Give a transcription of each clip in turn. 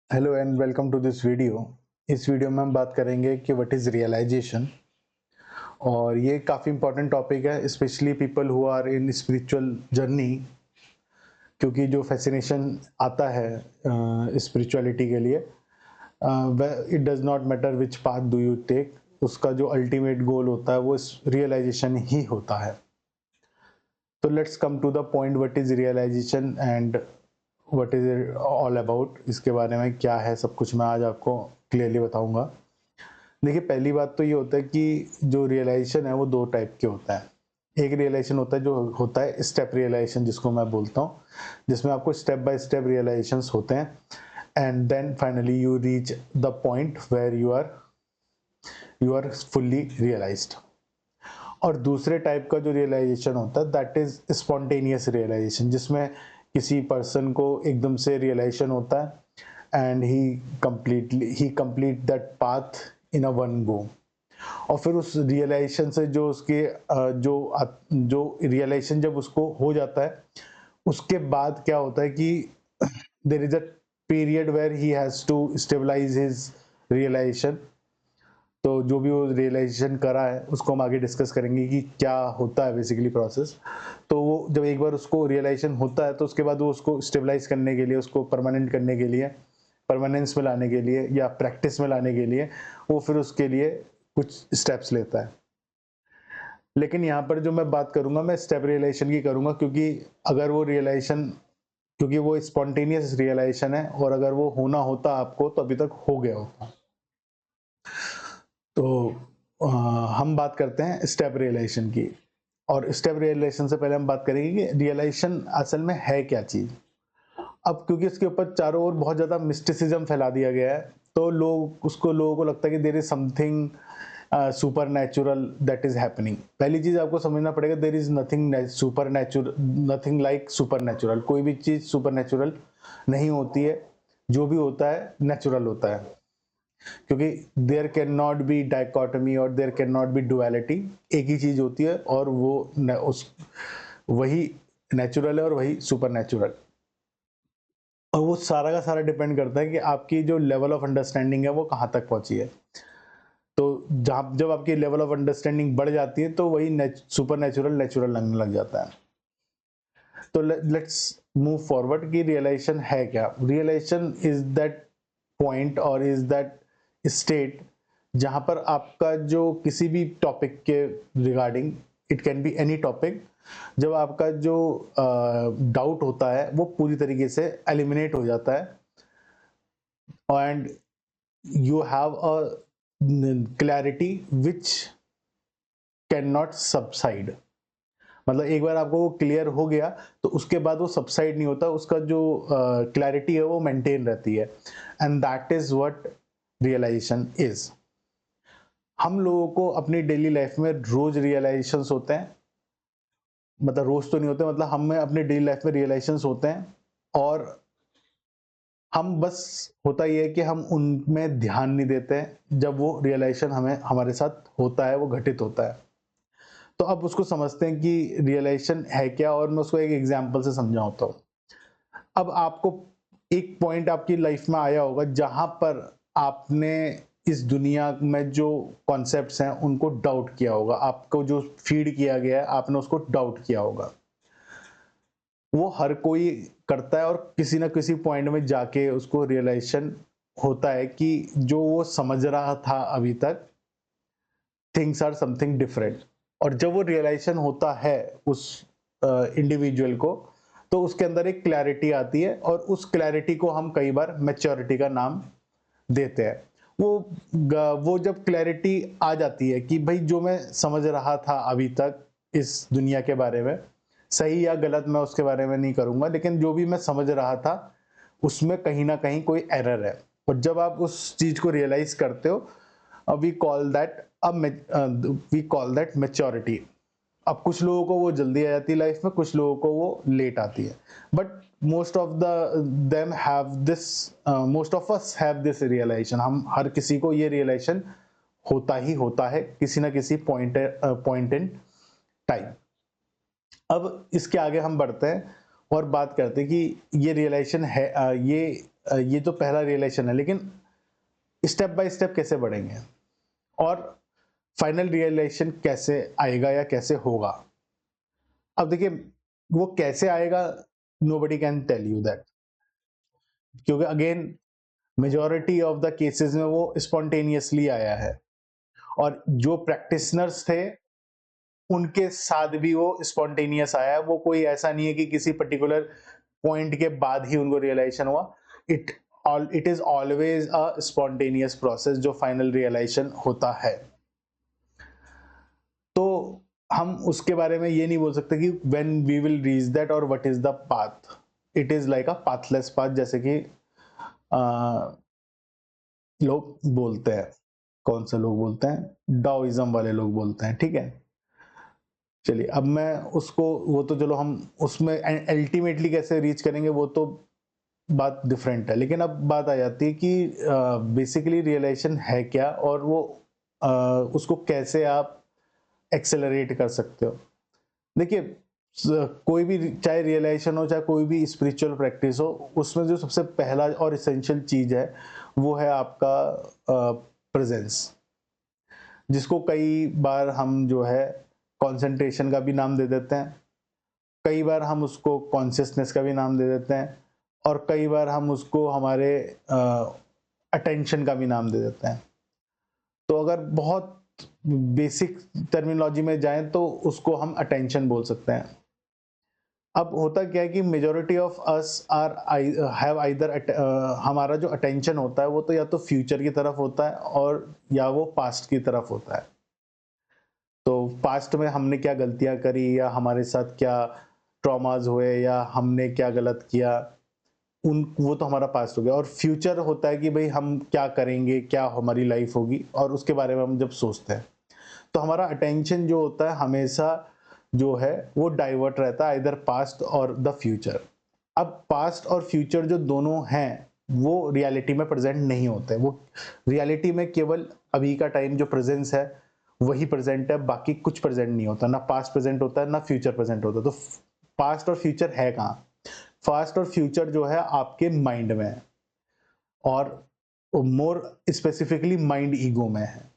Hello and welcome to this video. इस video में हम बात करेंगे कि व्हाट इज़ रियलाइजेशन। और ये काफ़ी इंपॉर्टेंट टॉपिक है, specially people who are in spiritual journey, क्योंकि जो फैसिनेशन आता है स्पिरिचुअलिटी के लिए, it does not matter which path do you take, उसका जो अल्टीमेट गोल होता है वो रियलाइजेशन ही होता है। तो let's come to the point, what is realization and what is it all about. इसके बारे में क्या है सब कुछ मैं आज आपको क्लियरली बताऊंगा। देखिए, पहली बात तो ये होता है कि जो रियलाइजेशन है वो दो टाइप के होता है। एक रियलाइजेशन होता है जो होता है स्टेप रियलाइजेशन, जिसको मैं बोलता हूँ, जिसमें आपको स्टेप बाय स्टेप रियलाइजेशंस होते हैं and then finally you reach the point where you are fully realized. और दूसरे टाइप का जो रियलाइजेशन होता है दैट इज स्पॉन्टेनियस रियलाइजेशन, जिसमें किसी पर्सन को एकदम से रियलाइजेशन होता है and he complete that path in a one go. और फिर उस रियलाइजेशन से जो उसके जो रियलाइजेशन जब उसको हो जाता है, उसके बाद क्या होता है कि there is a period where he has to stabilize his realization. तो जो भी वो रियलाइजेशन करा है उसको हम आगे डिस्कस करेंगे कि क्या होता है बेसिकली प्रोसेस। तो वो जब एक बार उसको रियलाइजेशन होता है तो उसके बाद वो उसको स्टेबलाइज करने के लिए, उसको परमानेंट करने के लिए, परमानेंस में लाने के लिए या प्रैक्टिस में लाने के लिए वो फिर उसके लिए कुछ स्टेप्स लेता है। लेकिन यहाँ पर जो मैं बात करूंगा मैं स्टेप रियलाइजेशन की करूंगा, क्योंकि अगर वो रियलाइजेशन, क्योंकि वो स्पॉन्टेनियस रियलाइजेशन है और अगर वो होना होता आपको तो अभी तक हो गया होता। तो अ, हम बात करते हैं स्टेप रियलाइजेशन की। और स्टेप रियलाइजेशन से पहले हम बात करेंगे कि रियलाइजेशन असल में है क्या चीज। अब क्योंकि इसके ऊपर चारों ओर बहुत ज्यादा मिस्टिसिज्म फैला दिया गया है, तो लोगों को लगता है कि there is something super natural that is happening. पहली चीज आपको समझना पड़ेगा, there is nothing super natural, nothing like super natural. कोई भी चीज सुपर नेचुरल नहीं होती है, जो भी होता है नेचुरल होता है। क्योंकि there can not be dichotomy और there can not be duality. एक ही चीज होती है और वो वही नेचुरल है और वही सुपर नेचुरल। और वो सारा का सारा डिपेंड करता है कि आपकी जो लेवल ऑफ अंडरस्टैंडिंग है वो कहाँ तक पहुंची है। तो जब आपकी लेवल ऑफ अंडरस्टैंडिंग बढ़ जाती है तो वही सुपर नेचुरल नेचुरल लगने लग जाता है। तो लेट्स मूव फॉरवर्ड कि रियलाइजेशन है क्या। रियलाइजेशन इज दैट पॉइंट और इज दैट स्टेट जहां पर आपका जो किसी भी टॉपिक के regarding, it can be any topic, जब आपका जो डाउट होता है वो पूरी तरीके से एलिमिनेट हो जाता है and you have a clarity which can not subside. मतलब एक बार आपको वो क्लियर हो गया तो उसके बाद वो सबसाइड नहीं होता, उसका जो क्लैरिटी है वो मेंटेन रहती है and that is what realization is. हम लोगों को अपनी डेली लाइफ में रोज रियलाइजेशंस होते हैं, मतलब रोज तो नहीं होते, मतलब हमें अपनी डेली लाइफ में रियलाइजेशंस होते हैं और हम बस, होता ये है कि हम उनमें ध्यान नहीं देते हैं जब वो रियलाइजेशन हमें हमारे साथ होता है, वो घटित होता है। तो अब उसको समझते हैं कि रियलाइजेशन है क्या, और मैं उसको एक एग्जांपल से समझाता हूँ। अब आपको एक पॉइंट आपकी लाइफ में आया होगा जहां पर आपने इस दुनिया में जो कॉन्सेप्ट्स हैं उनको डाउट किया होगा, आपको जो फीड किया गया है आपने उसको डाउट किया होगा। वो हर कोई करता है और किसी ना किसी पॉइंट में जाके उसको रियलाइजेशन होता है कि जो वो समझ रहा था अभी तक, थिंग्स आर समथिंग डिफरेंट। और जब वो रियलाइजेशन होता है उस इंडिविजुअल को, तो उसके अंदर एक क्लैरिटी आती है और उस क्लैरिटी को हम कई बार मैच्योरिटी का नाम देते हैं। वो जब क्लैरिटी आ जाती है कि भाई जो मैं समझ रहा था अभी तक इस दुनिया के बारे में, सही या गलत मैं उसके बारे में नहीं करूंगा, लेकिन जो भी मैं समझ रहा था उसमें कहीं ना कहीं कोई एरर है। और जब आप उस चीज को रियलाइज करते हो, we call that we call that maturity. अब कुछ लोगों को वो जल्दी आ जाती है लाइफ में, कुछ लोगों को वो लेट आती है, but most of the them have this, most of us have this realization. हम हर किसी को ये रियलाइजेशन होता है किसी ना किसी पॉइंट इन टाइम। अब इसके आगे हम बढ़ते हैं और बात करते हैं कि ये रियलाइजेशन है, ये ये तो पहला रियलाइजेशन है, लेकिन स्टेप बाय स्टेप कैसे बढ़ेंगे और फाइनल रियलाइजेशन कैसे आएगा या कैसे होगा। अब देखिए वो कैसे आएगा, nobody can tell you that, क्योंकि again majority of the cases में वो स्पॉन्टेनियसली आया है और जो प्रैक्टिशनर्स थे उनके साथ भी वो स्पॉन्टेनियस आया है। वो कोई ऐसा नहीं है कि किसी पर्टिकुलर पॉइंट के बाद ही उनको रियलाइजेशन हुआ। It is always a spontaneous process जो फाइनल रियलाइजेशन होता है। तो हम उसके बारे में ये नहीं बोल सकते कि when we will reach that और what is the path. It is like a pathless path, जैसे कि लोग बोलते हैं, कौन से लोग बोलते हैं, डाओइज्म वाले लोग बोलते हैं, ठीक है। चलिए अब मैं उसको, वो तो चलो हम उसमें अल्टीमेटली कैसे रीच करेंगे वो तो बात डिफरेंट है, लेकिन अब बात आ जाती है कि बेसिकली रियलाइजेशन है क्या और वो उसको कैसे आप एक्सेलरेट कर सकते हो। देखिए कोई भी, चाहे रियलाइजेशन हो चाहे कोई भी स्पिरिचुअल प्रैक्टिस हो, उसमें जो सबसे पहला और इसेंशियल चीज है वो है आपका प्रेजेंस, जिसको कई बार हम जो है कंसंट्रेशन का भी नाम दे देते हैं, कई बार हम उसको कॉन्शियसनेस का भी नाम दे देते हैं और कई बार हम उसको हमारे अटेंशन का भी नाम दे देते हैं। तो अगर बहुत बेसिक टर्मिनोलॉजी में जाएं तो उसको हम अटेंशन बोल सकते हैं। अब होता क्या है कि majority of us are have either, हमारा जो अटेंशन होता है वो तो या तो फ्यूचर की तरफ होता है और या वो पास्ट की तरफ होता है। तो पास्ट में हमने क्या गलतियां करी या हमारे साथ क्या ट्रॉमास हुए या हमने क्या गलत किया, उन वो तो हमारा पास्ट हो गया। और फ्यूचर होता है कि भाई हम क्या करेंगे, क्या हमारी लाइफ होगी, और उसके बारे में हम जब सोचते हैं तो हमारा अटेंशन जो होता है हमेशा जो है वो डाइवर्ट रहता है इधर पास्ट और द फ्यूचर। अब पास्ट और फ्यूचर जो दोनों हैं वो रियलिटी में प्रेजेंट नहीं होते, वो रियलिटी में केवल अभी का टाइम जो प्रेजेंस है वही प्रेजेंट है, बाकी कुछ प्रेजेंट नहीं होता, ना पास्ट प्रेजेंट होता है ना फ्यूचर प्रेजेंट होता है। तो पास्ट और फ्यूचर है कहाँ? पास्ट और फ्यूचर जो है आपके माइंड में है और मोर स्पेसिफिकली माइंड ईगो में है।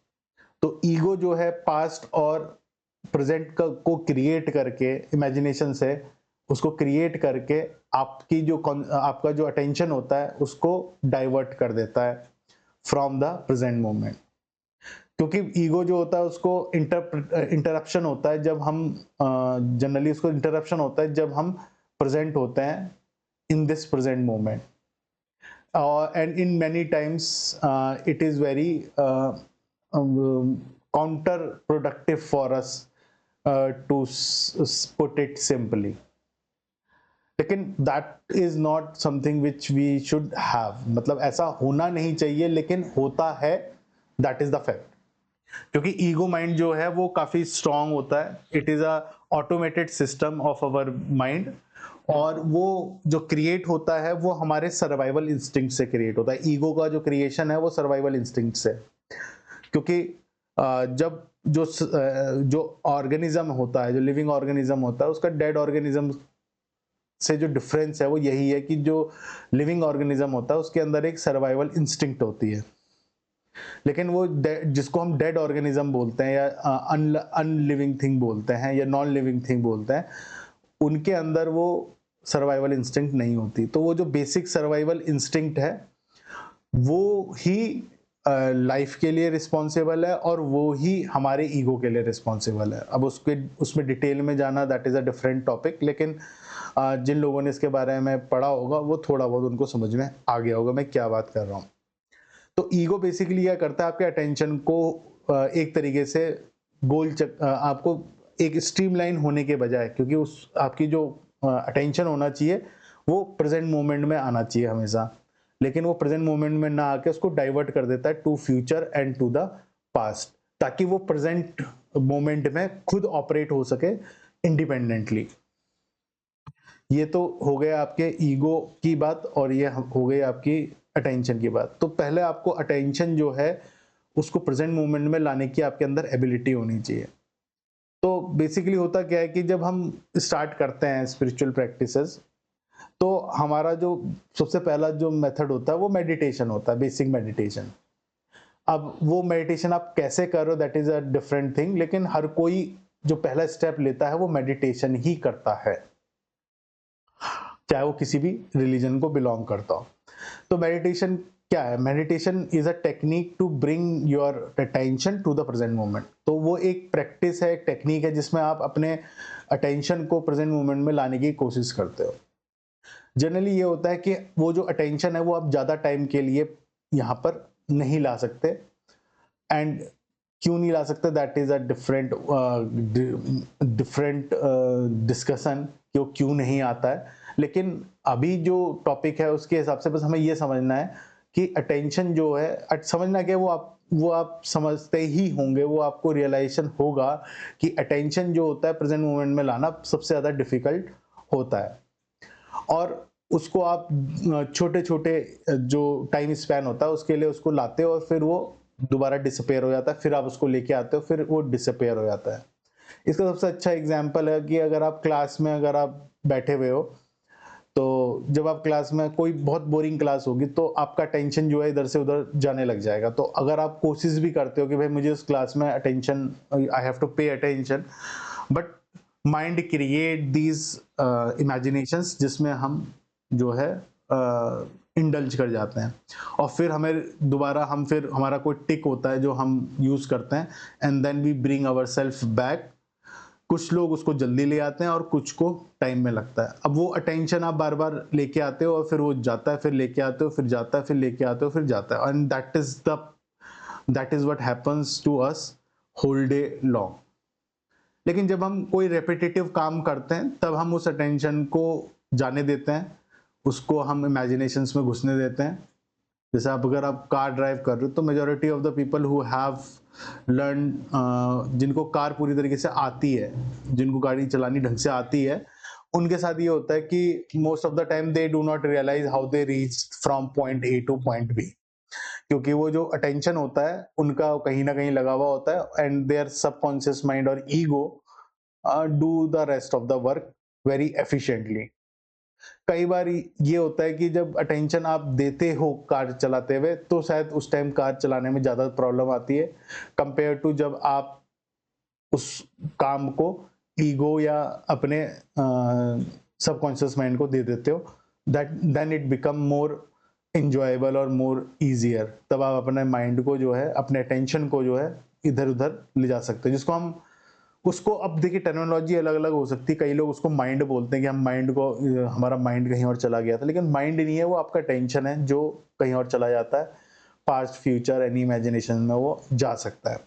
तो ईगो जो है पास्ट और प्रेजेंट को क्रिएट करके इमेजिनेशन से उसको क्रिएट करके आपकी जो आपका जो अटेंशन होता है उसको डाइवर्ट कर देता है फ्रॉम द प्रेजेंट मोमेंट। क्योंकि ईगो जो होता है उसको इंटरप्शन होता है जब हम जनरली उसको इंटरप्शन होता है जब हम प्रेजेंट होते हैं in this present moment, and in many times it is very counterproductive for us to put it simply, लेकिन that is not something which we should have, मतलब ऐसा होना नहीं चाहिए लेकिन होता है, that is the fact। क्योंकि ईगो माइंड जो है वो काफी स्ट्रांग होता है, it is a automated system of our mind, और वो जो क्रिएट होता है वो हमारे सर्वाइवल इंस्टिंक्ट से क्रिएट होता है। ईगो का जो क्रिएशन है वो सर्वाइवल इंस्टिंक्ट से, क्योंकि जब जो ऑर्गेनिज्म होता है, जो लिविंग ऑर्गेनिज्म होता है, उसका डेड ऑर्गेनिज्म से जो डिफरेंस है वो यही है कि जो लिविंग ऑर्गेनिज्म होता है उसके अंदर एक सर्वाइवल इंस्टिंक्ट होती है, लेकिन वो जिसको हम डेड ऑर्गेनिज्म बोलते हैं या अनलिविंग थिंग बोलते हैं या नॉन लिविंग थिंग बोलते हैं, उनके अंदर वो सर्वाइवल इंस्टिंक्ट नहीं होती। तो वो जो बेसिक सर्वाइवल इंस्टिंक्ट है वो ही लाइफ के लिए रिस्पॉन्सिबल है और वो ही हमारे ईगो के लिए रिस्पॉन्सिबल है। अब उसमें डिटेल में जाना that is a different topic, लेकिन जिन लोगों ने इसके बारे में पढ़ा होगा वो थोड़ा बहुत उनको समझ में आ गया होगा मैं क्या बात कर रहा हूँ। तो ईगो बेसिकली क्या करता है, आपके अटेंशन को एक तरीके से आपको एक स्ट्रीमलाइन होने के बजाय, क्योंकि उस आपकी जो अटेंशन होना चाहिए वो प्रेजेंट मोमेंट में आना चाहिए हमेशा, लेकिन वो प्रेजेंट मोमेंट में ना आके उसको डाइवर्ट कर देता है to future and to the past, ताकि वो प्रेजेंट मोमेंट में खुद ऑपरेट हो सके इंडिपेंडेंटली। ये तो हो गया आपके ईगो की बात और ये हो गई आपकी अटेंशन की बात। तो पहले आपको अटेंशन जो है उसको प्रेजेंट मोमेंट में लाने की आपके अंदर एबिलिटी होनी चाहिए। तो बेसिकली होता क्या है कि जब हम स्टार्ट करते हैं स्पिरिचुअल प्रैक्टिसेस, तो हमारा जो सबसे पहला जो मेथड होता है वो मेडिटेशन होता है, बेसिक मेडिटेशन। अब वो मेडिटेशन आप कैसे कर रहे हो that is a different thing, लेकिन हर कोई जो पहला स्टेप लेता है वो मेडिटेशन ही करता है, चाहे वो किसी भी रिलीजन को बिलॉन्ग करता हो। तो मेडिटेशन क्या है? Meditation is a technique to bring your attention to the present moment. तो वो एक प्रैक्टिस है, एक टेक्निक है जिसमें आप अपने अटेंशन को प्रेजेंट मोमेंट में लाने की कोशिश करते हो। जनरली ये होता है कि वो जो अटेंशन है वो आप ज़्यादा टाइम के लिए यहाँ पर नहीं ला सकते, एंड क्यों नहीं ला सकते that is a different different discussion कि वो क्यों नहीं आता है। लेकिन अभी जो टॉपिक है उसके हिसाब से बस हमें ये समझना है कि अटेंशन जो है समझना क्या है, वो आप समझते ही होंगे, वो आपको रियलाइजेशन होगा कि अटेंशन जो होता है प्रेजेंट मोमेंट में लाना सबसे ज़्यादा डिफिकल्ट होता है। और उसको आप छोटे-छोटे जो टाइम स्पैन होता है उसके लिए उसको लाते हो और फिर वो दोबारा डिसअपीयर हो जाता है, फिर आप उसको लेके आते हो, फिर वो डिसअपीयर हो जाता है। इसका सबसे अच्छा एग्ज़ाम्पल है कि अगर आप क्लास में अगर आप बैठे हुए हो, तो जब आप क्लास में कोई बहुत बोरिंग क्लास होगी तो आपका अटेंशन जो है इधर से उधर जाने लग जाएगा। तो अगर आप कोशिश भी करते हो कि भाई मुझे उस क्लास में attention, I have to pay attention, but mind create these imaginations जिसमें हम जो है इंडल्ज कर जाते हैं, और फिर हमें दोबारा हम फिर हमारा कोई टिक होता है जो हम यूज करते हैं, and then we bring our self back. कुछ लोग उसको जल्दी ले आते हैं और कुछ को टाइम में लगता है। अब वो अटेंशन आप बार बार लेके आते हो और फिर वो जाता है, फिर लेके आते हो, फिर जाता है, फिर लेके आते हो, फिर जाता है, and that is what happens to us whole day long. लेकिन जब हम कोई रेपिटेटिव काम करते हैं तब हम उस अटेंशन को जाने देते हैं, उसको हम इमेजिनेशंस में घुसने देते हैं। जैसे आप अगर आप कार ड्राइव कर रहे हो तो majority of the people who have learn, जिनको कार पूरी तरीके से आती है, जिनको गाड़ी चलानी ढंग से आती है, उनके साथ ये होता है कि most of the time they do not realize how they reach from point A to point B, क्योंकि वो जो अटेंशन होता है उनका कहीं ना कहीं लगा हुआ होता है, एंड देयर सबकॉन्शियस माइंड और ego do the rest of the work very efficiently. कई बार ये होता है कि जब अटेंशन आप देते हो कार चलाते हुए तो शायद उस टाइम कार चलाने में ज़्यादा प्रॉब्लम आती है कंपेयर टू जब आप उस काम को ईगो या अपने सबकॉन्शियस माइंड को दे देते हो, that then it become more enjoyable और मोर ईजियर। तब आप अपने माइंड को जो है, अपने अटेंशन को जो है इधर उधर ले जा सकते हो, जिसको हम उसको, अब देखिए टर्मिनोलॉजी अलग-अलग हो सकती है। कई लोग उसको माइंड बोलते हैं कि हम माइंड को हमारा माइंड कहीं और चला गया था, लेकिन माइंड नहीं है, वो आपका टेंशन है जो कहीं और चला जाता है। पास्ट, फ्यूचर, एनी इमेजिनेशन में वो जा सकता है।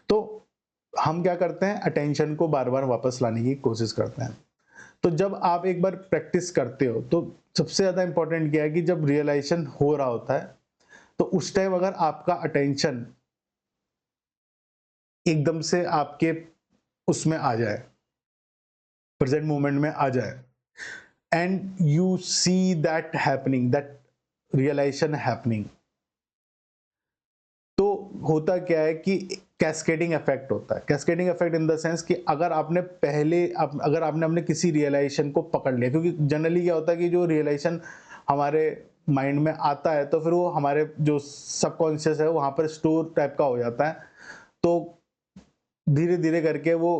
तो हम क्या करते हैं, अटेंशन को बार-बार वापस लाने की कोशिश करते हैं। तो जब आप एक बार प्रैक्टिस करते हो तो सबसे ज़्यादा इम्पोर्टेंट क्या है कि जब रियलाइज़ेशन हो रहा होता है, तो उस टाइम अगर आपका अटेंशन एकदम से आपके उसमें आ जाए, प्रेजेंट मोमेंट में आ जाए, and you see that happening, that realization happening, तो होता क्या है कि कैस्केडिंग इफेक्ट होता है। Cascading effect in the sense कि अगर आपने अगर आपने अपने किसी रियलाइजेशन को पकड़ लिया, क्योंकि जनरली क्या होता है कि जो रियलाइजेशन हमारे माइंड में आता है तो फिर वो हमारे जो सबकॉन्शियस है वहां पर स्टोर टाइप का हो जाता है। तो धीरे धीरे करके वो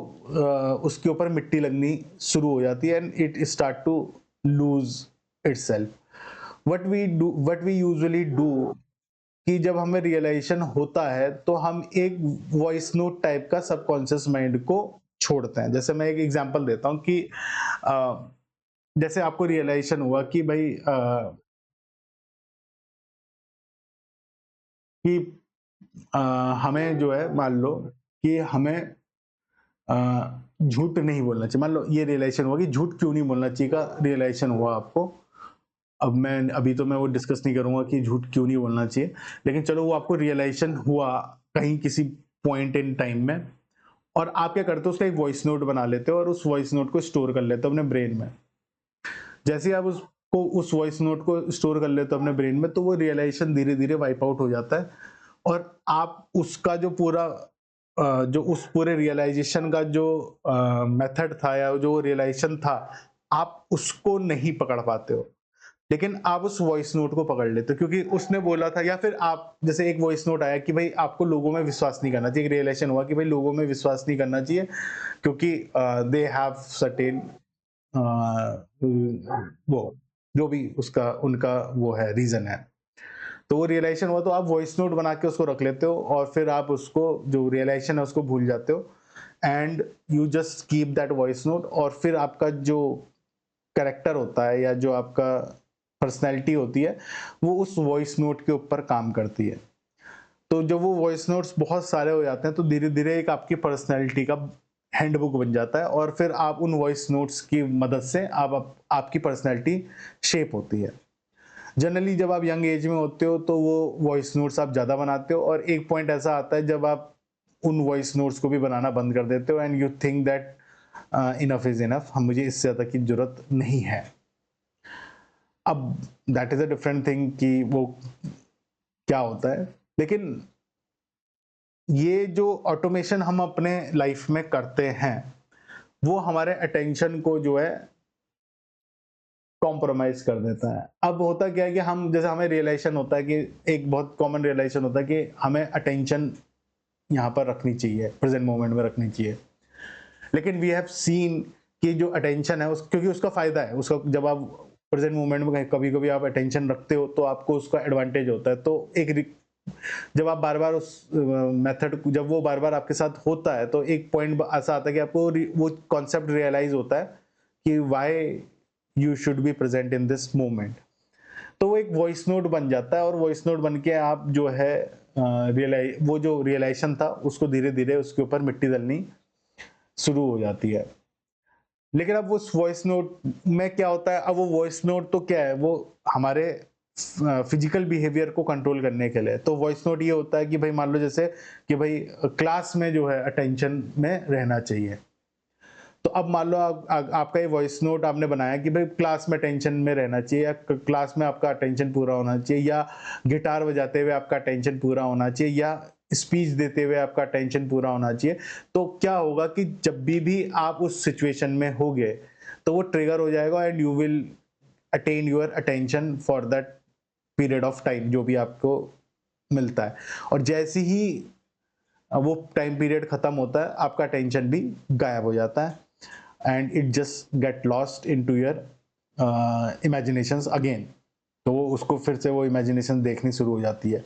उसके ऊपर मिट्टी लगनी शुरू हो जाती है, and it start to lose itself. What we usually do कि जब हमें रियलाइजेशन होता है तो हम एक वॉइस नोट टाइप का सबकॉन्शियस माइंड को छोड़ते हैं। जैसे मैं एक एग्जांपल देता हूँ कि अ, जैसे आपको रियलाइजेशन हुआ कि भाई कि अ, हमें जो है, मान लो कि हमें झूठ नहीं बोलना चाहिए। मान लो ये रियलाइजेशन हुआ कि झूठ क्यों नहीं बोलना चाहिए का रियलाइजेशन हुआ आपको। अब मैं अभी तो मैं वो डिस्कस नहीं करूँगा कि झूठ क्यों नहीं बोलना चाहिए, लेकिन चलो वो आपको रियलाइजेशन हुआ कहीं किसी पॉइंट इन टाइम में, और आप क्या करते हो, उसका एक वॉइस नोट बना लेते हो और उस वॉइस नोट को स्टोर कर लेते हो अपने ब्रेन में। जैसे ही आप उसको उस वॉइस नोट को स्टोर कर लेते हो अपने ब्रेन में, तो वो रियलाइजेशन धीरे-धीरे वाइप आउट हो जाता है, और आप उसका जो पूरा जो उस पूरे रियलाइजेशन का जो मेथड था या जो रियलाइजेशन था, आप उसको नहीं पकड़ पाते हो। लेकिन आप उस वॉइस नोट को पकड़ लेते हो क्योंकि उसने बोला था, या फिर आप जैसे एक वॉइस नोट आया कि भाई आपको लोगों में विश्वास नहीं करना चाहिए, एक रियलाइज़ेशन हुआ कि भाई लोगों में विश्वास नहीं करना चाहिए क्योंकि दे हैव सर्टेन वो जो भी उसका उनका वो है रीज़न है। तो वो रियलाइज़ेशन हुआ तो आप वॉइस नोट बना के उसको रख लेते हो और फिर आप उसको जो रियलाइज़ेशन है उसको भूल जाते हो and you just keep that voice note, और फिर आपका जो कैरेक्टर होता है या जो आपका पर्सनैलिटी होती है, वो उस वॉइस नोट के ऊपर काम करती है। तो जब वो वॉइस नोट्स बहुत सारे हो जाते हैं तो धीरे-धीरे एक आपकी पर्सनैलिटी का हैंडबुक बन जाता है और फिर आप उन वॉइस नोट्स की मदद से आपकी पर्सनैलिटी शेप होती है। जनरली जब आप यंग एज में होते हो तो वो वॉइस नोट्स आप ज़्यादा बनाते हो और एक पॉइंट ऐसा आता है जब आप उन वॉइस नोट्स को भी बनाना बंद कर देते हो and you think that enough is enough, हम मुझे इससे ज़्यादा की ज़रूरत नहीं है। अब that is a different thing कि वो क्या होता है। लेकिन ये जो ऑटोमेशन हम अपने लाइफ में करते हैं, वो हमारे अटेंशन को जो है कॉम्प्रोमाइज़ कर देता है। अब होता क्या है कि हम जैसे हमें रियलाइज़ेशन होता है कि एक बहुत कॉमन रियलाइज़ेशन होता है कि हमें अटेंशन यहाँ पर रखनी चाहिए, प्रेज़ेंट मोमेंट में रखनी चाहिए। लेकिन वी हैव सीन कि जो अटेंशन है उस क्योंकि उसका फ़ायदा है, उसका जब आप प्रेज़ेंट मोमेंट में कभी-कभी आप अटेंशन रखते हो तो आपको उसका एडवांटेज होता है। तो एक रि जब आप बार-बार उस मेथड जब वो बार-बार आपके साथ होता है तो एक पॉइंट ऐसा आता है कि आपको वो कॉन्सेप्ट रियलाइज़ होता है कि why you should be present in this moment. तो वो एक वॉइस नोट बन जाता है और वॉइस नोट बन के आप जो है वो जो रियलाइज़ेशन था उसको धीरे-धीरे उसके ऊपर मिट्टी डलनी शुरू हो जाती है। लेकिन अब उस वॉइस नोट में क्या होता है, अब वो वॉइस नोट तो क्या है, वो हमारे फिजिकल बिहेवियर को कंट्रोल करने के लिए। तो वॉइस नोट ये होता है कि भाई मान लो जैसे कि भाई क्लास में जो है अटेंशन में रहना चाहिए। तो अब मान लो आपका ये वॉइस नोट आपने बनाया कि भाई क्लास में टेंशन में रहना चाहिए या क्लास में आपका अटेंशन पूरा होना चाहिए या गिटार बजाते हुए आपका अटेंशन पूरा होना चाहिए या स्पीच देते हुए आपका अटेंशन पूरा होना चाहिए। तो क्या होगा कि जब भी आप उस सिचुएशन में होगे, तो वो ट्रिगर हो जाएगा and you will attain your attention for that period of time जो भी आपको मिलता है। और जैसे ही वो टाइम पीरियड खत्म होता है, आपका अटेंशन भी गायब हो जाता है and it just get lost into your imaginations again. तो वो उसको फिर से वो इमेजिनेशन देखनी शुरू हो जाती है।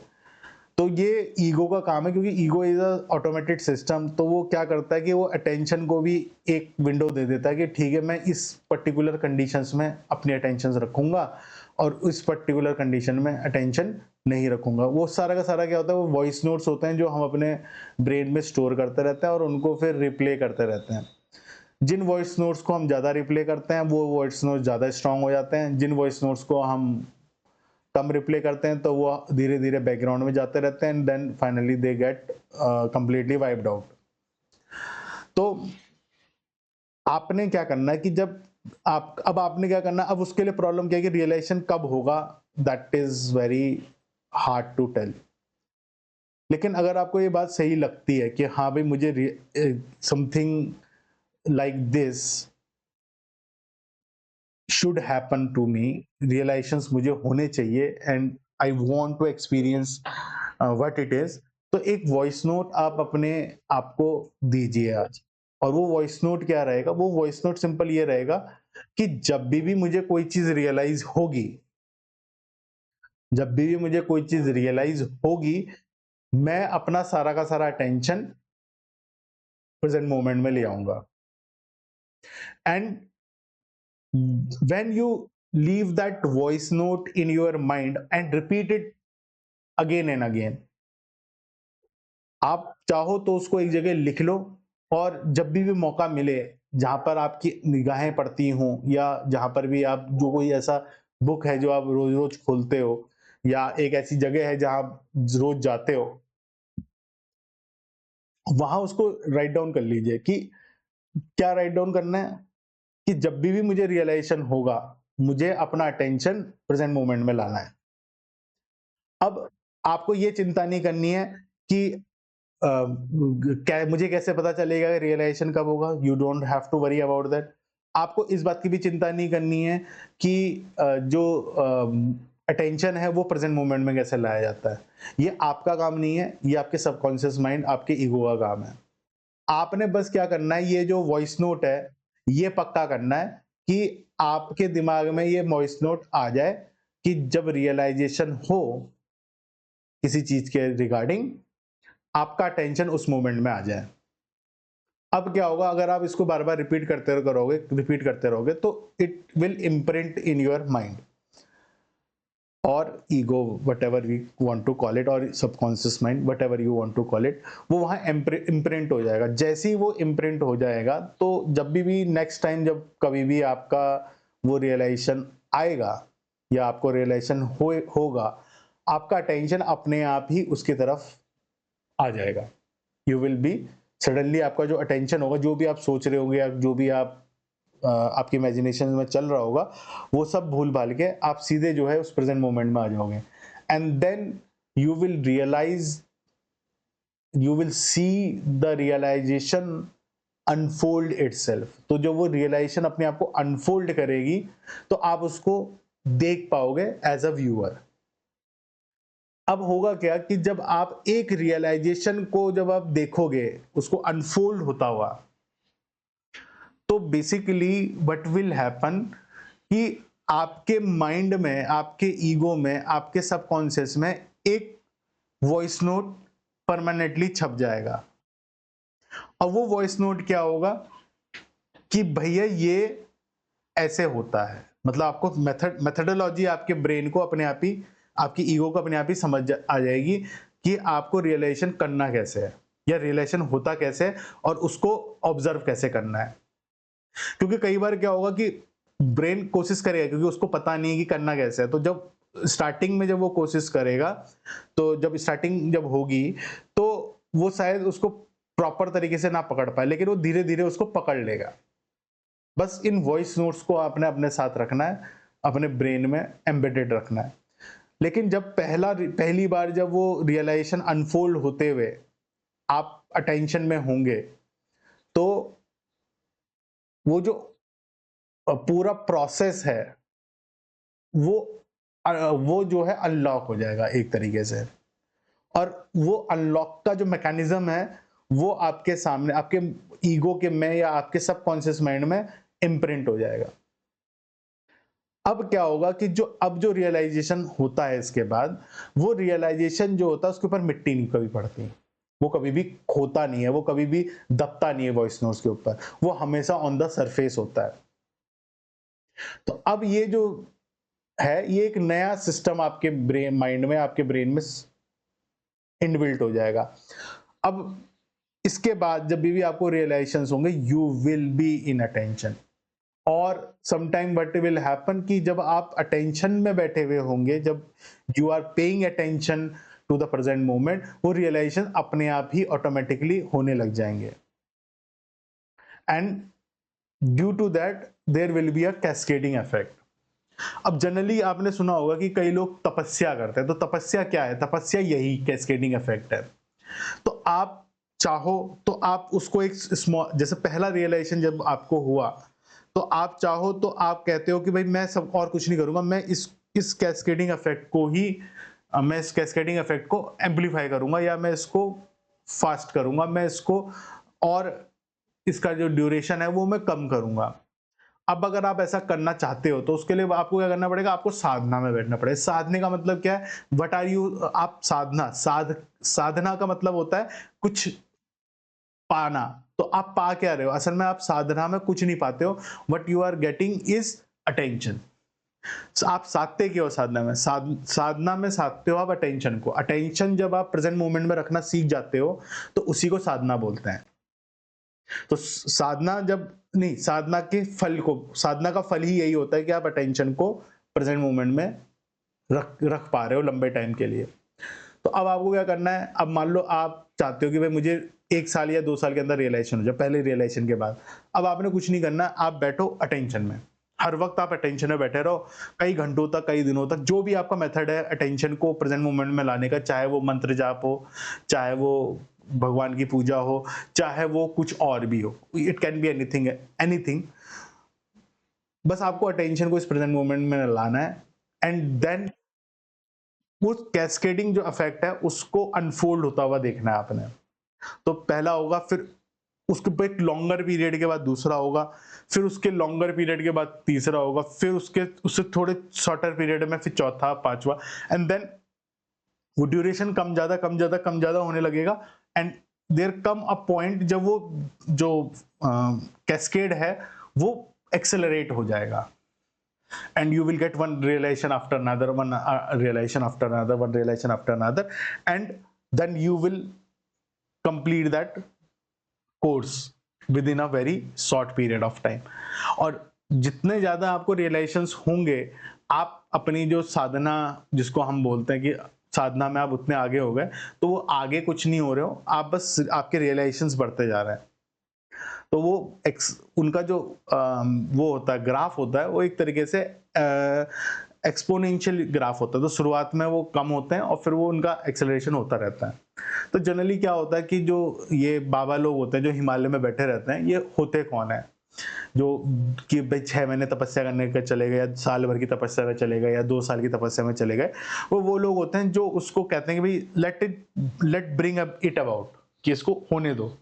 तो ये ईगो का काम है क्योंकि ego is a automated system. तो वो क्या करता है कि वो अटेंशन को भी एक विंडो दे देता है कि ठीक है, मैं इस पर्टिकुलर कंडीशंस में अपनी अटेंशन रखूंगा और इस पर्टिकुलर कंडीशन में अटेंशन नहीं रखूंगा। वो सारा का सारा क्या होता है, वो वॉइस नोट्स होते हैं जो हम अपने ब्रेन में स्टोर करते रहते हैं और उनको फिर रिप्ले करते रहते हैं। जिन वॉइस नोट्स को हम ज़्यादा रिप्ले करते हैं, वो वॉइस नोट्स ज़्यादा स्ट्रॉन्ग हो जाते हैं। जिन वॉइस नोट्स को हम कम रिप्ले करते हैं, तो वो धीरे-धीरे बैकग्राउंड में जाते रहते हैं and then finally they get completely wiped out. तो आपने क्या करना है कि जब अब आपने क्या करना है, अब उसके लिए प्रॉब्लम क्या है कि रियलाइज़ेशन कब होगा, that is very hard to tell. लेकिन अगर आपको ये बात सही लगती है कि हाँ भाई, मुझे something like this should happen to me, realizations मुझे होने चाहिए and I want to experience what it is. तो एक वॉइस नोट आप अपने आप को दीजिए आज। और वो वॉइस नोट क्या रहेगा, वो वॉइस नोट सिंपल ये रहेगा कि जब भी मुझे कोई चीज रियलाइज होगी, जब भी मुझे कोई चीज रियलाइज होगी, मैं अपना सारा का सारा अटेंशन प्रेजेंट मोमेंट में ले आऊंगा। And when you leave that voice note in your mind and repeat it again and again, आप चाहो तो उसको एक जगह लिख लो और जब भी मौका मिले, जहां पर आपकी निगाहें पड़ती हों या जहां पर भी आप जो कोई ऐसा बुक है जो आप रोज रोज खोलते हो या एक ऐसी जगह है जहां आप रोज जाते हो, वहां उसको राइट डाउन कर लीजिए कि क्या राइट डाउन करना है कि जब भी मुझे रियलाइजेशन होगा, मुझे अपना अटेंशन प्रेजेंट मोमेंट में लाना है। अब आपको ये चिंता नहीं करनी है कि क्या मुझे कैसे पता चलेगा रियलाइजेशन कब होगा। You don't have to worry about that. आपको इस बात की भी चिंता नहीं करनी है कि जो अटेंशन है वो प्रेजेंट मोमेंट में कैसे लाया जाता है। ये आपका काम नहीं है, ये आपके सबकॉन्शियस माइंड, आपके ईगो का काम है। आपने बस क्या करना है, ये जो वॉइस नोट है, ये पक्का करना है कि आपके दिमाग में ये वॉइस नोट आ जाए कि जब रियलाइज़ेशन हो किसी चीज़ के रिगार्डिंग, आपका अटेंशन उस मोमेंट में आ जाए। अब क्या होगा, अगर आप इसको बार-बार रिपीट करते रहोगे तो it will imprint in your mind और ego, whatever we want to call it, और subconscious mind, whatever you want to call it, वो वहाँ इम्प्रिंट हो जाएगा। जैसे ही वो इम्प्रिंट हो जाएगा, तो जब भी नेक्स्ट टाइम जब कभी भी आपका वो रियलाइज़ेशन आएगा या आपको रियलाइज़ेशन होगा, आपका अटेंशन अपने आप ही उसकी तरफ आ जाएगा। यू विल बी सडनली, आपका जो अटेंशन होगा, जो भी आप सोच रहे होंगे या जो भी आप आपकी इमेजिनेशन में चल रहा होगा, वो सब भूल-भाल के आप सीधे जो है उस प्रेजेंट मोमेंट में आ जाओगे। And then you will realize, you will see the realization unfold itself. तो जब वो रियलाइज़ेशन अपने आप को अनफोल्ड करेगी, तो आप उसको देख पाओगे एज़ अ व्यूअर। अब होगा क्या कि जब आप एक रियलाइज़ेशन को जब आप देखोगे, उसको अनफोल्ड होता हुआ, तो बेसिकली व्हाट विल हैपन कि आपके माइंड में, आपके ईगो में, आपके सबकॉन्शियस में एक वॉइस नोट परमानेंटली छप जाएगा। और वो वॉइस नोट क्या होगा कि भैया ये ऐसे होता है। मतलब आपको मेथोडोलॉजी आपके ब्रेन को अपने आप ही, आपकी ईगो को अपने आप ही आ जाएगी कि आपको रियलाइज़ेशन करना कैसे है या रियलाइज़ेशन होता कैसे है और उसको ऑब्जर्व कैसे करना है। क्योंकि कई बार क्या होगा कि ब्रेन कोशिश करेगा, क्योंकि उसको पता नहीं है कि करना कैसे है। तो जब स्टार्टिंग में जब वो कोशिश करेगा, तो जब स्टार्टिंग जब होगी, तो वो शायद उसको प्रॉपर तरीके से ना पकड़ पाए, लेकिन वो धीरे-धीरे उसको पकड़ लेगा। बस इन वॉइस नोट्स को आपने अपने साथ रखना है, अपने ब्रेन में एम्बेडेड रखना है। लेकिन जब पहली बार जब वो रियलाइज़ेशन अनफोल्ड होते हुए आप अटेंशन में होंगे, तो वो जो पूरा प्रोसेस है, वो वो जो है अनलॉक हो जाएगा एक तरीके से। और वो अनलॉक का जो मैकेनिज़्म है, वो आपके सामने, आपके ईगो के में या आपके सबकॉन्शियस माइंड में इम्प्रिंट हो जाएगा। अब क्या होगा कि जो रियलाइज़ेशन होता है इसके बाद, वो रियलाइज़ेशन जो होता है उसके ऊपर मिट्टी नहीं कभी पड़ती। वो कभी भी खोता नहीं है, वो कभी भी दबता नहीं है वॉइस नोट्स के ऊपर। वो हमेशा ऑन द सरफेस होता है। तो अब ये जो है, ये एक नया सिस्टम आपके माइंड में, आपके ब्रेन में इनबिल्ट हो जाएगा। अब इसके बाद जब भी आपको रियलाइजेशंस होंगे, you will be in attention. और समटाइम व्हाट विल हैपन कि जब आप अटेंशन में बैठे हुए होंगे, जब you are paying attention to the present moment, वो रियलाइजेशन अपने आप ही ऑटोमेटिकली होने लग जाएंगे। And due to that there will be a cascading effect. अब जनरली आपने सुना होगा कि कई लोग तपस्या करते हैं, तो तपस्या क्या है? तपस्या यही कैस्केडिंग इफेक्ट है। तो आप चाहो तो आप उसको एक स्मॉल, जैसे पहला रियलाइजेशन जब आपको हुआ, तो आप चाहो तो आप कहते हो कि भाई मैं सब और कुछ नहीं करूँगा, मैं इस कैस्केडिंग इफेक्ट को ही मैं इस कैस्केडिंग इफेक्ट को एम्प्लीफाई करूँगा या मैं इसको फास्ट करूँगा, मैं इसको और इसका जो ड्यूरेशन है वो मैं कम करूँगा। अब अगर आप ऐसा करना चाहते हो, तो उसके लिए आपको क्या करना पड़ेगा? आपको साधना में बैठना पड़ेगा। साधने का मतलब क्या है? व्हाट आर यू आप साधना का मतलब होता है कुछ पाना। तो आप पा क्या रहे हो? असल में आप साधना में कुछ नहीं पाते हो। What you are getting is attention. आप साधते क्या हो साधना में? साधना में साधते हो आप अटेंशन को। अटेंशन जब आप प्रेजेंट मोमेंट में रखना सीख जाते हो, तो उसी को साधना बोलते हैं। तो साधना जब नहीं, साधना का फल ही यही होता है कि आप अटेंशन को प्रेजेंट मोमेंट में रख रख पा रहे हो लंबे टाइम के लिए। तो अब आपको क्या करना है? अब मान लो आप चाहते हो कि भाई मुझे 1 साल या 2 साल के अंदर रियलाइज़ेशन हो जाए, पहले रियलाइज़ेशन के बाद। अब आपने कुछ नहीं करना, आप बैठो अटेंशन में। हर वक़्त आप अटेंशन में बैठे रहो, कई घंटों तक, कई दिनों तक, जो भी आपका मेथड है अटेंशन को प्रेजेंट मोमेंट में लाने का, चाहे वो मंत्र जाप हो, चाहे वो भगवान की पूजा हो, चाहे वो कुछ और भी हो। It can be anything anything. बस आपको अटेंशन को इस प्रेजेंट मोमेंट में लाना है, एंड देन वो कैस्केडिंग जो इफेक्ट है उसको अनफोल्ड होता हुआ देखना है आपने। तो पहला होगा, फिर उसके ऊपर एक लॉन्गर पीरियड के बाद दूसरा होगा, फिर उसके लॉन्गर पीरियड के बाद तीसरा होगा, फिर उसके उससे थोड़े शॉर्टर पीरियड में फिर चौथा, पांचवा, एंड देन वो ड्यूरेशन कम ज्यादा कम ज्यादा कम ज्यादा होने लगेगा, and there come a point जब वो जो कैस्केड है वो एक्सेलरेट हो जाएगा, and you will get one realization after another, one realization after another, one realization after another, and then you will complete that course within a very short period of time. और जितने ज्यादा आपको realizations होंगे, आप अपनी जो साधना, जिसको हम बोलते हैं कि साधना में आप उतने आगे हो गए, तो वो आगे कुछ नहीं हो रहे हो, आप बस आपके रियलाइजेशंस बढ़ते जा रहे हैं। तो वो उनका जो वो होता है, ग्राफ होता है, वो एक तरीके से एक्सपोनेंशियल ग्राफ होता है। तो शुरुआत में वो कम होते हैं और फिर वो उनका एक्सेलरेशन होता रहता है। तो जनरली क्या होता है कि जो ये बाबा लोग होते हैं जो हिमालय में बैठे रहते हैं, ये होते कौन है? जो कि भाई 6 महीने तपस्या करने के चले गए, या साल भर की तपस्या में चले गए, या 2 साल की तपस्या में चले गए, वो लोग होते हैं जो उसको कहते हैं कि भाई लेट ब्रिंग इट अबाउट, कि इसको होने दो।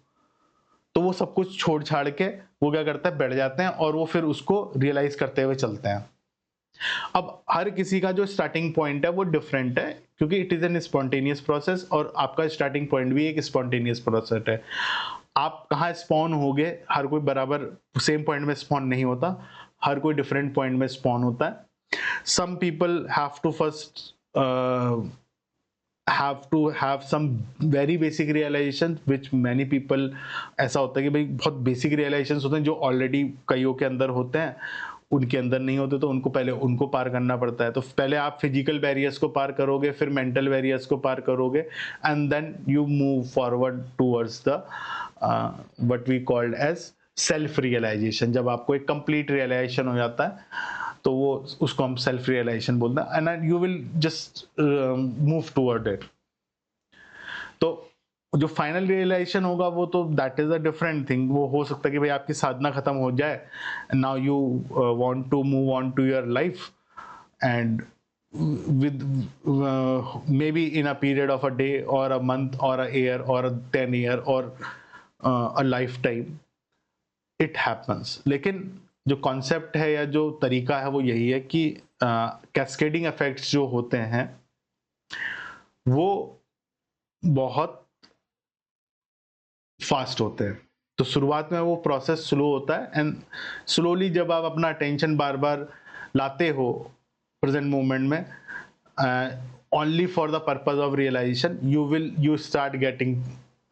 तो वो सब कुछ छोड़ छाड़ के वो क्या करता है, बैठ जाते हैं और वो फिर उसको रियलाइज करते हुए चलते हैं। अब हर किसी का जो स्टार्टिंग पॉइंट है वो डिफरेंट है, क्योंकि it is an spontaneous process, और आपका स्टार्टिंग पॉइंट भी एक स्पॉन्टेनियस प्रोसेस है। आप कहाँ स्पॉन होगे, हर कोई बराबर सेम पॉइंट में स्पॉन नहीं होता, हर कोई डिफरेंट पॉइंट में स्पॉन होता है। some people have to first have to have some very basic realization, which many people, ऐसा होता है कि भाई बहुत बेसिक रियलाइजेशंस होते हैं जो ऑलरेडी कईयों के अंदर होते हैं, उनके अंदर नहीं होते, तो उनको पहले उनको पार करना पड़ता है। तो पहले आप फिजिकल बैरियर्स को पार करोगे, फिर मेंटल बैरियर्स को पार करोगे, and then you move forward towards the what we called as self realization. जब आपको एक कंप्लीट रियलाइजेशन हो जाता है, तो वो उसको हम सेल्फ रियलाइजेशन बोलते हैं, and you will just move toward it. तो जो फाइनल रियलाइजेशन होगा वो तो that is a different thing. वो हो सकता है कि भाई आपकी साधना खत्म हो जाए, now you want to move on to your life, and with maybe in a period of a day or a month or a year or a 10 year or a lifetime it happens। लेकिन जो concept है या जो तरीका है वो यही है कि कैस्केडिंग इफेक्ट्स जो होते हैं वो बहुत फास्ट होते हैं। तो शुरुआत में वो प्रोसेस स्लो होता है, एंड स्लोली जब आप अपना अटेंशन बार बार लाते हो प्रेजेंट मोमेंट में, only for the purpose of realization, you start getting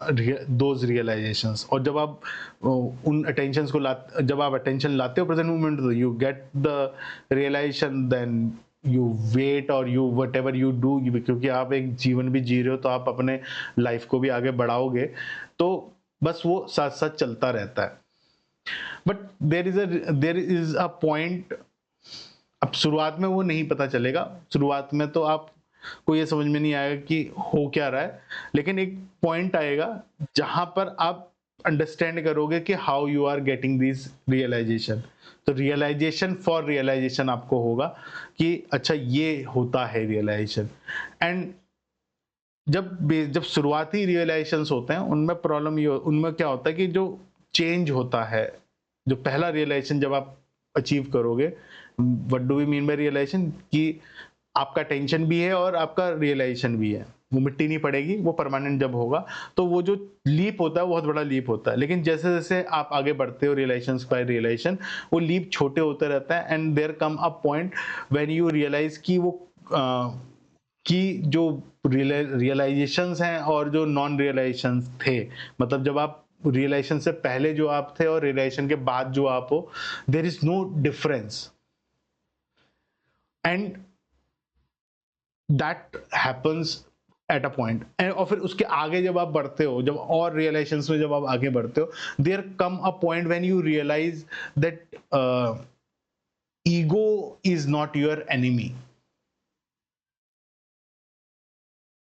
those realizations. और जब आप उन अटेंशंस को जब आप अटेंशन लाते हो प्रेजेंट मोमेंट, तो you get the realisation, then you wait और you whatever you do, क्योंकि आप एक जीवन भी जी रहे हो, तो आप अपने लाइफ को भी आगे बढ़ाओगे। तो बस वो साथ साथ चलता रहता है। But there is a point, अब शुरुआत में वो नहीं पता चलेगा, शुरुआत में तो आप को ये समझ में नहीं आएगा कि हो क्या रहा है, लेकिन एक पॉइंट आएगा जहां पर आप अंडरस्टैंड करोगे कि how you are getting this realization. तो रियलाइजेशन फॉर रियलाइजेशन आपको होगा कि अच्छा ये होता है रियलाइजेशन। एंड जब शुरुआती रियलाइजेशंस होते हैं उनमें प्रॉब्लम ये उनमें क्या होता है कि जो चेंज होता है, जो पहला रियलाइजेशन जब आप अचीव करोगे, what do we mean by realization, कि आपका टेंशन भी है और आपका रियलाइजेशन भी है, वो मिट्टी नहीं पड़ेगी, वो परमानेंट जब होगा, तो वो जो लीप होता है वो बहुत बड़ा लीप होता है। लेकिन जैसे जैसे आप आगे बढ़ते हो रियलाइजेशन बाय रियलाइजेशन, वो लीप छोटे होते रहता है, and there come a point when you realize कि वो कि जो रियलाइजेशंस हैं और जो नॉन रियलाइजेशंस थे, मतलब जब आप रियलाइजेशन से पहले जो आप थे और रियलाइजेशन के बाद जो आप हो, there is no difference, and that happens at a point. और फिर उसके आगे जब आप बढ़ते हो, जब और रियलाइजेशंस में जब आप आगे बढ़ते हो, there come a point when you realize that ego is not your enemy,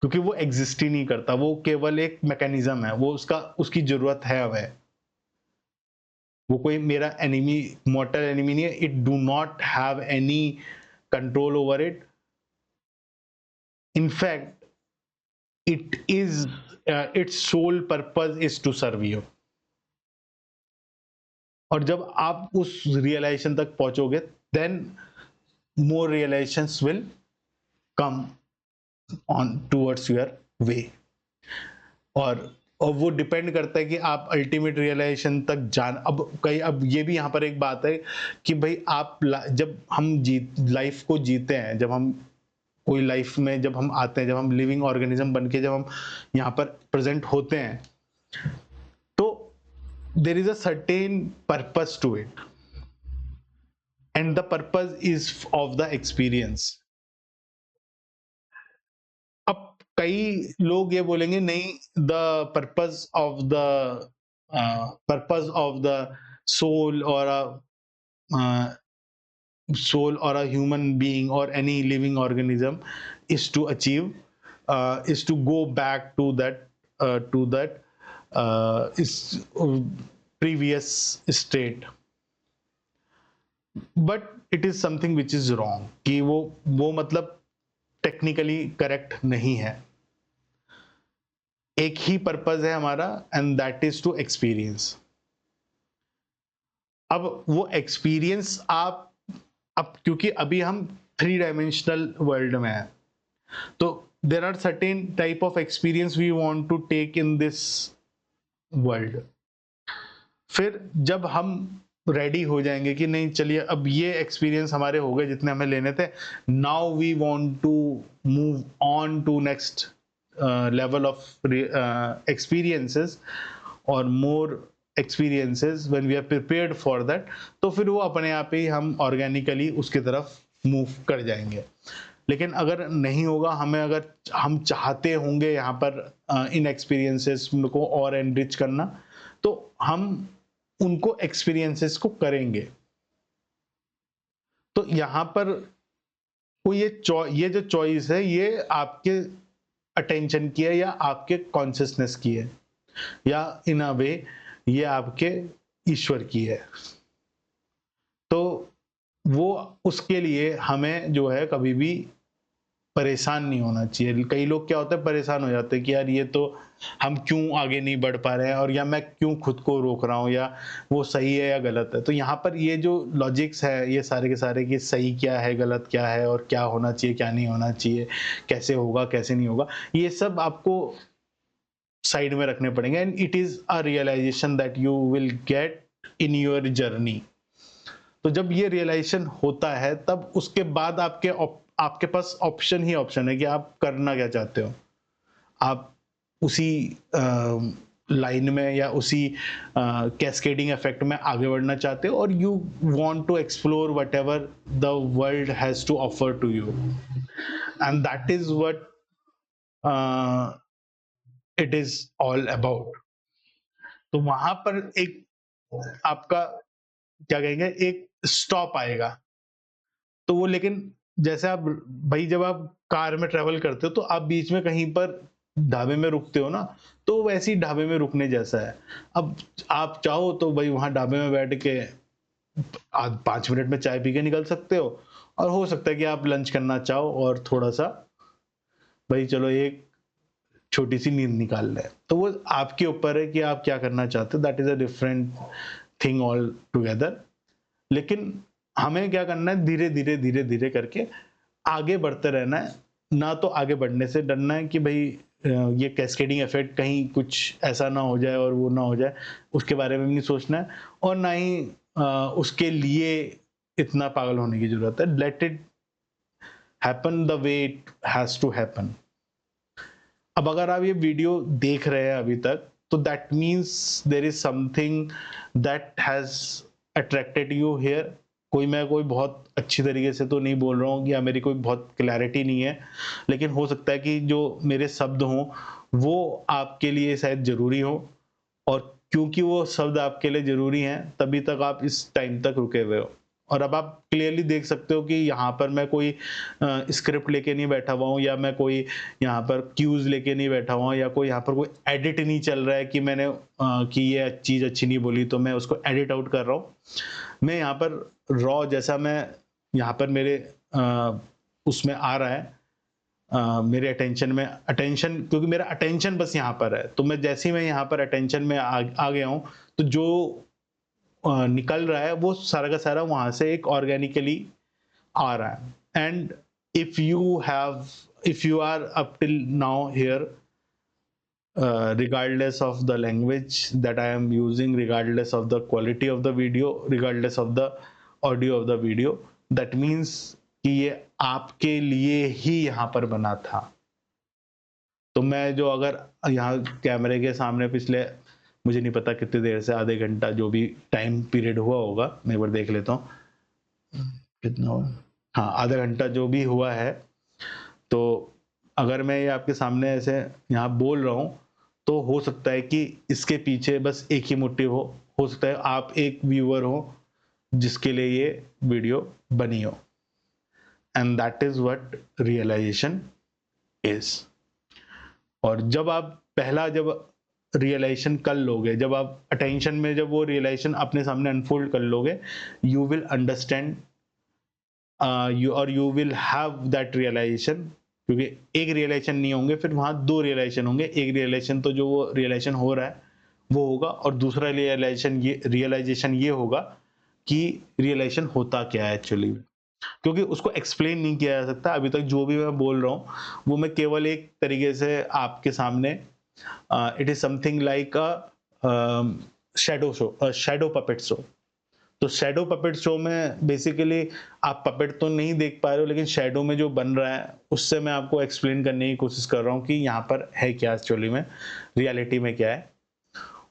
क्योंकि वो एग्जिस्ट ही नहीं करता, वो केवल एक मैकेनिज्म है, वो उसकी जरूरत है हमें। वो कोई मेरा एनिमी, मॉर्टल एनिमी नहीं है। It do not have any control over it. In fact it is its soul purpose is to serve you. और जब आप उस रियलाइजेशन तक पहुंचोगे, then more realisations will come on towards your way. और वो डिपेंड करता है कि आप अल्टीमेट रियलाइजेशन तक जान, अब ये भी यहाँ पर एक बात है कि भाई आप जब हम लाइफ को जीते हैं, जब हम कोई लाइफ में जब हम आते हैं, जब हम लिविंग ऑर्गेनिज्म बन के जब हम यहाँ पर प्रेजेंट होते हैं, तो there is a certain purpose to it, and the purpose is of the experience. अब कई लोग ये बोलेंगे नहीं, the purpose of the soul और soul or a human being or any living organism is to achieve, is to go back to that is previous state, but it is something which is wrong कि वो मतलब technically correct नहीं है। एक ही purpose है हमारा, and that is to experience. अब वो एक्सपीरियंस आप, अब क्योंकि अभी हम 3 डायमेंशनल वर्ल्ड में हैं, तो there are certain type of experience we want to take in this world. फिर जब हम रेडी हो जाएंगे कि नहीं चलिए अब ये एक्सपीरियंस हमारे हो गए जितने हमें लेने थे, now we want to move on to next level of experiences और more experiences, when we are prepared for that, तो फिर वो अपने आप ही हम ऑर्गेनिकली उसकी तरफ मूव कर जाएंगे। लेकिन अगर नहीं होगा, हमें अगर हम चाहते होंगे यहाँ पर इन एक्सपीरियंसेस को और एनरिच करना, तो हम उनको एक्सपीरियंसेस को करेंगे। तो यहाँ पर ये जो चॉइस है, ये आपके अटेंशन की है या आपके कॉन्शियसनेस की है, या इन अ वे ये आपके ईश्वर की है। तो वो उसके लिए हमें जो है कभी भी परेशान नहीं होना चाहिए। कई लोग क्या होता है, परेशान हो जाते हैं कि यार ये तो हम क्यों आगे नहीं बढ़ पा रहे हैं, और या मैं क्यों खुद को रोक रहा हूँ, या वो सही है या गलत है। तो यहाँ पर ये जो लॉजिक्स है ये सारे के सारे कि सही क्या है, गलत क्या है, और क्या होना चाहिए क्या नहीं होना चाहिए, कैसे होगा कैसे नहीं होगा, ये सब आपको साइड में रखने पड़ेंगे। And it is a realization that you will get in your journey. तो जब ये रियलाइजेशन होता है, तब उसके बाद आपके पास ऑप्शन ही ऑप्शन है कि आप करना क्या चाहते हो। आप उसी लाइन में या उसी कैस्केडिंग इफेक्ट में आगे बढ़ना चाहते हो, और you want to explore whatever the world has to offer to you, and that is what it is all about. तो वहां पर एक आपका क्या कहेंगे, एक स्टॉप आएगा। तो वो, लेकिन जैसे आप भाई जब आप कार में ट्रेवल करते हो, तो आप बीच में कहीं पर ढाबे में रुकते हो ना, तो वैसे ही ढाबे में रुकने जैसा है। अब आप चाहो तो भाई वहां ढाबे में बैठ के 5 मिनट में चाय पी के निकल सकते हो, और हो सकता है कि आप लंच करना चाहो और थोड़ा सा भाई चलो एक छोटी सी नींद निकाल लें। तो वो आपके ऊपर है कि आप क्या करना चाहते हो, that is a different thing all together. लेकिन हमें क्या करना है, धीरे धीरे धीरे धीरे करके आगे बढ़ते रहना है। ना तो आगे बढ़ने से डरना है कि भाई ये कैस्केडिंग इफेक्ट कहीं कुछ ऐसा ना हो जाए और वो ना हो जाए, उसके बारे में भी नहीं सोचना है। और ना ही उसके लिए इतना पागल होने की जरूरत है। Let it happen the way it has to happen. अब अगर आप ये वीडियो देख रहे हैं अभी तक, तो that means there is something that has attracted you here. मैं कोई बहुत अच्छी तरीके से तो नहीं बोल रहा हूँ, या मेरी कोई बहुत क्लैरिटी नहीं है, लेकिन हो सकता है कि जो मेरे शब्द हों वो आपके लिए शायद ज़रूरी हो, और क्योंकि वो शब्द आपके लिए ज़रूरी हैं, तभी तक आप इस टाइम तक रुके हुए हो। और अब आप क्लियरली देख सकते हो कि यहाँ पर मैं कोई स्क्रिप्ट लेके नहीं बैठा हुआ हूँ, या मैं कोई यहाँ पर क्यूज़ लेके नहीं बैठा हुआ हूँ, या कोई यहाँ पर कोई एडिट नहीं चल रहा है कि मैंने कि ये चीज़ अच्छी नहीं बोली तो मैं उसको एडिट आउट कर रहा हूँ। मैं यहाँ पर रॉ जैसा मैं यहाँ पर मेरे उसमें आ रहा है, मेरे अटेंशन क्योंकि मेरा अटेंशन बस यहाँ पर है, तो मैं जैसे ही मैं यहाँ पर अटेंशन में आ गया हूँ, तो जो निकल रहा है वो सारा का सारा वहाँ से एक ऑर्गेनिकली आ रहा है। And if you are up till now here, regardless of the language that I am using, regardless of the quality of the video, regardless of the audio of the video, that means कि ये आपके लिए ही यहाँ पर बना था। तो मैं जो अगर यहाँ कैमरे के सामने पिछले मुझे नहीं पता कितनी देर से, आधे घंटा जो भी टाइम पीरियड हुआ होगा, मैं एक बार देख लेता हूँ कितना हुआ। हाँ, आधा घंटा जो भी हुआ है, तो अगर मैं ये आपके सामने ऐसे यहाँ बोल रहा हूँ, तो हो सकता है कि इसके पीछे बस एक ही मोटिव हो सकता है आप एक व्यूअर हो जिसके लिए ये वीडियो बनी हो। And that is what realization is. और जब आप जब रियलाइजेशन कर लोगे, जब आप अटेंशन में जब वो रियलाइजेशन अपने सामने अनफोल्ड कर लोगे, you will understand you will have that realization. क्योंकि एक रियलाइजेशन नहीं होंगे, फिर वहां दो रियलाइजेशन होंगे। एक रियलाइजेशन तो जो वो रियलाइजेशन हो रहा है वो होगा, और दूसरा रियलाइजेशन ये होगा कि रियलाइजेशन होता क्या है एक्चुअली। क्योंकि उसको एक्सप्लेन नहीं किया जा सकता। अभी तक जो भी मैं बोल रहा हूँ वो मैं केवल एक तरीके से आपके सामने, it is something like a shadow puppet show. तो शैडो पपेट शो में बेसिकली आप पपेट तो नहीं देख पा रहे हो, लेकिन शैडो में जो बन रहा है उससे मैं आपको एक्सप्लेन करने की कोशिश कर रहा हूँ कि यहाँ पर है क्या एक्चुअली में, रियलिटी में क्या है।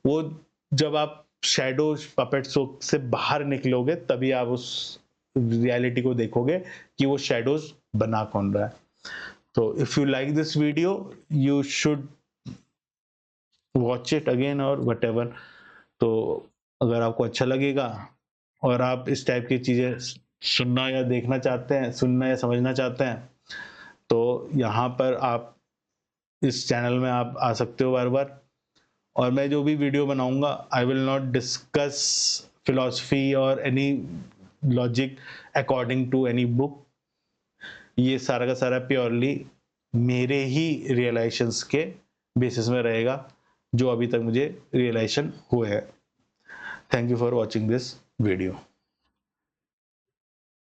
वो जब आप शैडो पपेट शो से बाहर निकलोगे तभी आप उस रियलिटी को देखोगे कि वो शैडोज बना कौन रहा है। तो if you like this video you should watch it again और व्हाटएवर। तो अगर आपको अच्छा लगेगा और आप इस टाइप की चीजें सुनना या देखना चाहते हैं, सुनना या समझना चाहते हैं, तो यहाँ पर आप इस चैनल में आप आ सकते हो बार बार। और मैं जो भी वीडियो बनाऊंगा, I will not discuss philosophy और any logic according to any book. ये सारा का सारा प्योरली मेरे ही रियलाइजेशंस के बेसिस में रहेगा, जो अभी तक मुझे रियलाइजेशन हुए हैं। Thank you for watching this video.